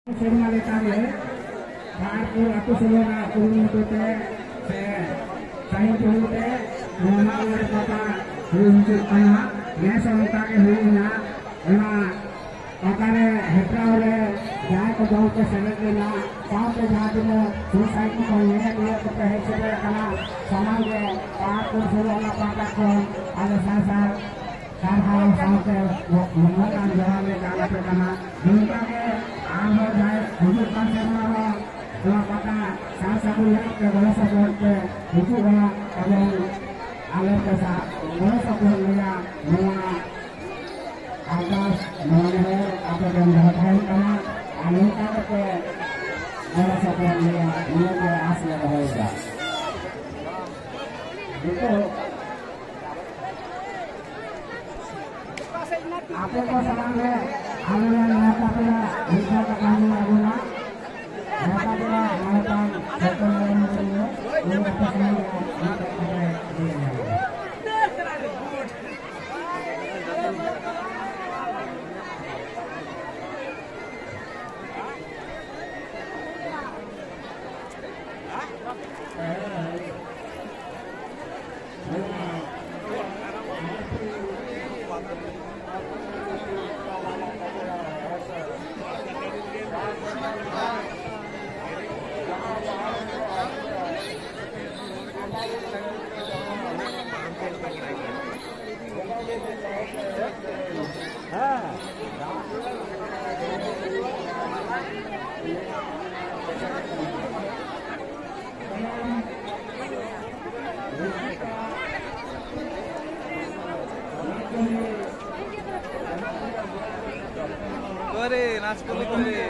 Semua letaknya, aku semua turun itu teh, saya turun teh, mau berkata untuk anak, ya sementara ini na, makanya hetra oleh, jangan kau jauh ke sana kena, sampai jatuh na, selesai itu kau nyek dia kepercayaan karena sama dia, aku suruh anak kataku, ada sasar. hal-hal sampai mengenai jalan mereka karena minta ke ahmad saya hujurkan semua dua kata salah satu yang ke bahasa ke hujurnya kalau alih kesa bahasa kuliah mengenai atas mengenai apa yang dilakukan karena minta ke bahasa kuliah ini ke asli bahasa itu. Apa kau salahnya? Aliran nata pula bisa kami guna. Nata pula melakukan pertemuan ini untuk kesenangan untuk mereka. Kore, naskuli kore.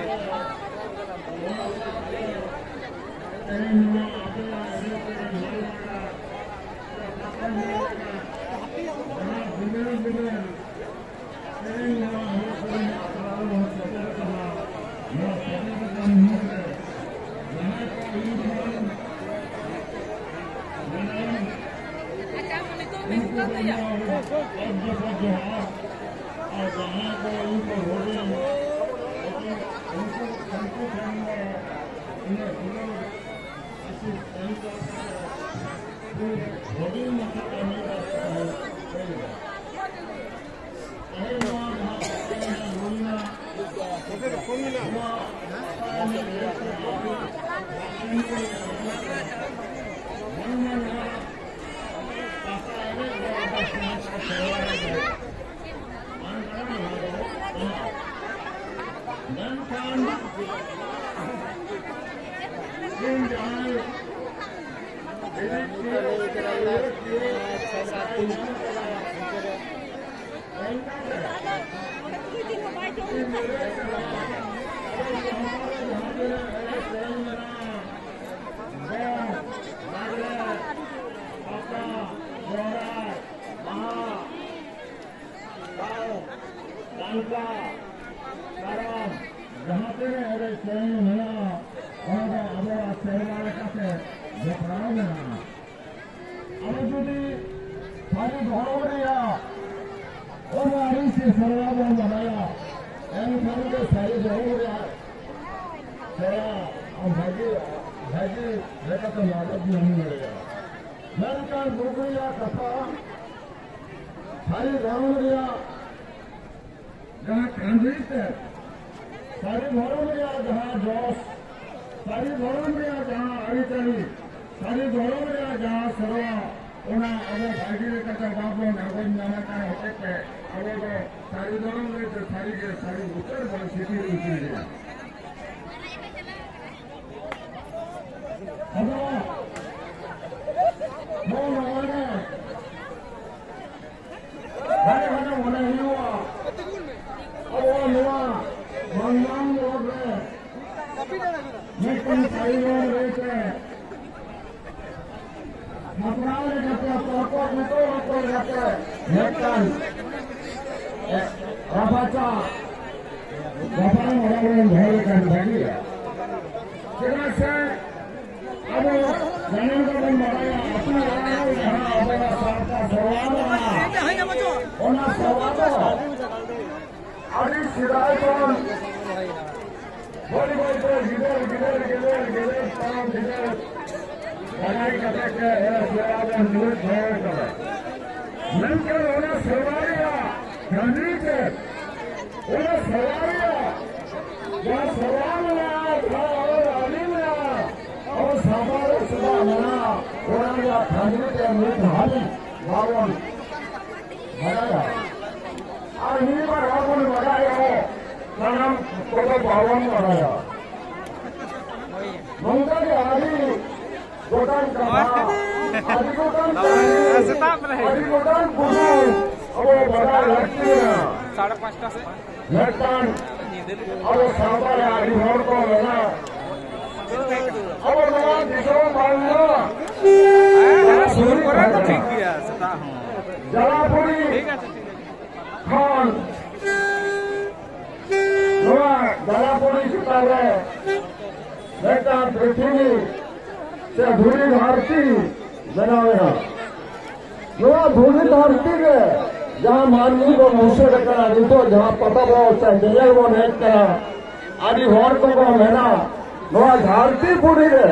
बड़ी बड़ी गिदर गिदर गिदर गिदर ताम गिदर लगाई कटे के सेवा में निवृत्त होने करे नंबर उन्हें सवारिया गांधी के उन्हें सवारिया या सवाल में था और अली में और सामारे सुबह मना उन्हें या गांधी के मृत हाली बावन बनाया और हिंदी में रावण बनाया हो नाम को बावन बनाया मंगल के आदि गोदान का आदि गोदान आदि गोदान पुरुष अब बड़ा लगती है 5:30 से लड़कान अब साबर आदि होर को लेना अब नवा दिशा मानना शुरू करा तो ठीक किया सता जलापुरी खान नवा जलापुरी सितारे बेटा पृथ्वी से धूली धरती बनावेगा नवा धूली धरती के जहाँ मानवी को मुझसे रखना तो जहाँ पता बहुत चाहिए वो नहीं करा आदि होर को लेना नवा धरती पूरी है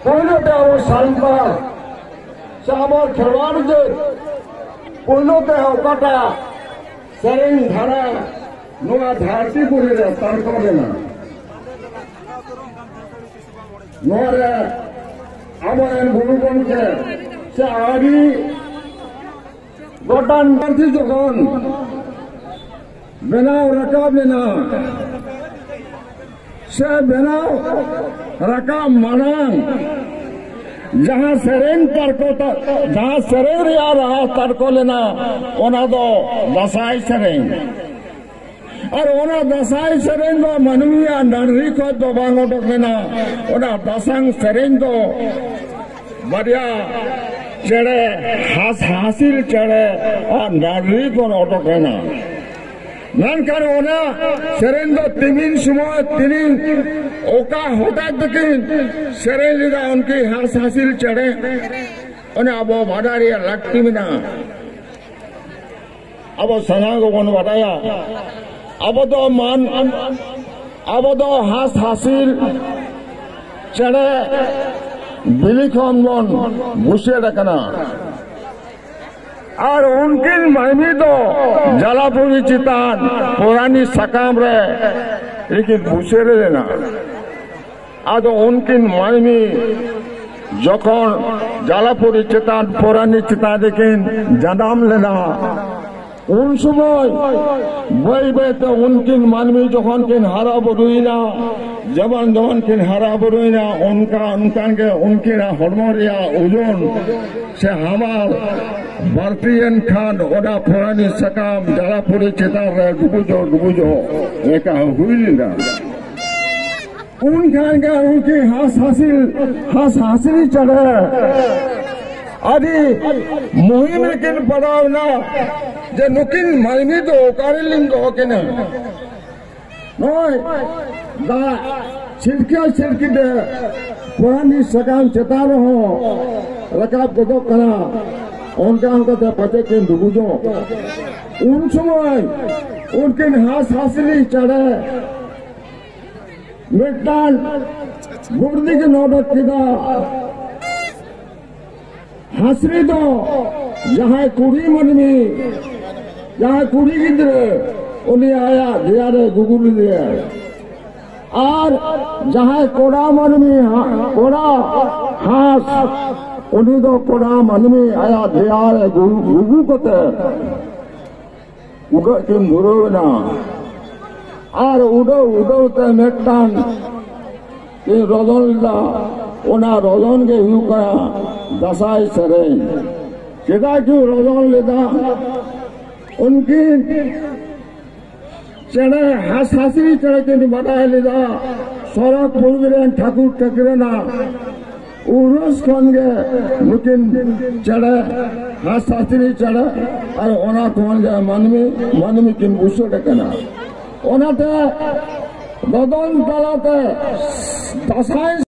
पहले तो वो शानदार सामर खिलवाड़ जो पहले के औकाटा शरीर धारा नवा धरती पूरी है तर्क देना नोरे आमर गुरुगण के से आदि गोटान पार्थी जखन बेनाव रकाब लेना से बेनाव रकाब मानांग जहाँ सेरेन तर्को जहाँ सेरेन रिया रहा तर्को लेना ओना दो दसाई सेरेन और ओना दसाई सेरेन दो मनविया नरही को दो बांगो टक लेना ओना दसांग सेरेन दो बढ़िया चढ़े हासिल चढ़े और नरही को नोटक लेना ननकर ओना सेरेन दो तिमिन समय तिमिन ओका होता तकिन सेरेन लिदा उनकी हासिल चढ़े उन्हें अब वो भादारिया लगती भी ना अब वो सना को कौन बताया अब तो हासिल चढ़े बिलिखन घुसे रखना और उनकी महिमी तो जलापुरी चितान पुरानी सकाम रे लेकिन घुसे लेना आज उनकी महिमी जखन जलापुरी चितान पुरानी चिता लेकिन जनाम लेना उन समय बई बई तो उनकी मानवी जखन किन हरा बरुईना जवान जवान किन हरा बरुईना उनकी हरमरिया ओजन से हमार भारतीय खान ओना पुरानी सकाम जलापुरी चितार रे डुबुजो एका हुईलिना उन खान का उनकी हासिल चढ़े आदि मुहिम लेकिन पढ़ावना जे नुकिन मायनी तो कारिलिंग को के ना नोय दा छिलकी दे पुरानी सकाम चेतार हो रकाब को तो कना उनका तो पते के डुबुजो उन समय उनके हासिली चढ़े मिटान गुर्दी के नौबत किदा हासरी दो जहाँ कुड़ी मनमी जहाँ कुड़ी गिद्रे उन्हें आया दिया रे गुगुल दिया और जहाँ कोड़ा मनमी कोड़ा हास उन्हीं दो कोड़ा मनमी आया दिया रे गुगु को ते उगा किम धुरो ना और उड़ो ते मेटान ये रोजोल्ला ओना रोजन के हुई का दसाई सरें सीधा क्यों रोजन लेता उनकी चढ़े हासिल चढ़े के बताए लेता सड़क पूर्वी ठाकुर टकरे ना उर्स खन गए लेकिन चढ़े हासिल चढ़े और ओना कौन गए मनमी किन बुसो टकना ओना ते रोजन तलाते दसाई